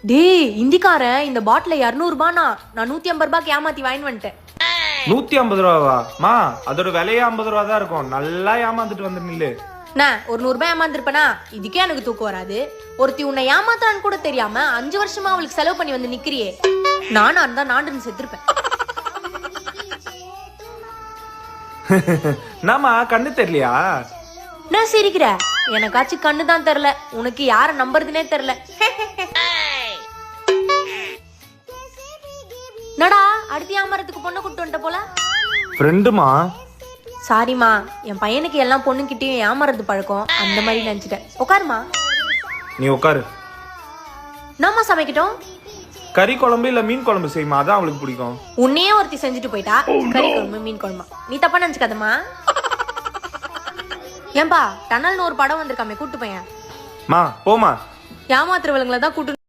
டேய் இந்திக்காரன் இந்த பாட்டில 200 ரூபானா நான் 150 ரூபாய்க்கு ஏமாத்தி வாங்கி வந்துட்டேன். 150 ரூபாவா? மா அதோட விலையே 50 ரூபா தான் இருக்கும். நல்லா ஏமாந்துட்டு வந்து நில்லு. நான் ஒரு 100 ரூபாய் ஏமாந்துருப்பேனா? இதுக்கே எனக்கு தூக்கம் வராது. ஒருத்தி உன்னை ஏமாத்துறான்னு கூட தெரியாம 5 வருஷமா அவளுக்கு செலவு பண்ணி வந்து நிக்கிறியே. நானா இருந்தா நாண்டுன்னு செத்துருப்பேன். நாமா கண்ணு தெரியலையா? நான் சிரிக்கிற, எனக்காச்சும் கண்ணு தான் தெரியல, உனக்கு யார நம்புறதுனே தெரியல. நடா அடுத்து ஏமாறதுக்கு பொண்ணு கூட்டு வந்துட்ட போல. ஃப்ரெண்டுமா. சாரிமா, என் பையனுக்கு எல்லாம் பொண்ணுகிட்டயும் ஏமாறது பழக்கம், அந்த மாதிரி நினைச்சிட்டேன். உட்காருமா. நீ உட்காரு. நாம சமைக்கட்டும். கறி குழம்பு இல்ல மீன் குழம்பு செய்யுமா, அதான் அவளுக்கு பிடிக்கும். உன்னையே ஒருத்தி செஞ்சுட்டு போயிட்டா. கறி குழம்பு மீன் குழம்பா? நீ தப்பா நினைச்சுக்காதம்மா. ஏன்பா டனல்னு ஒரு படம் வந்திருக்காமே, கூட்டு பையன். மா போமா. ஏமாத்துறவங்களை தான் கூட்டு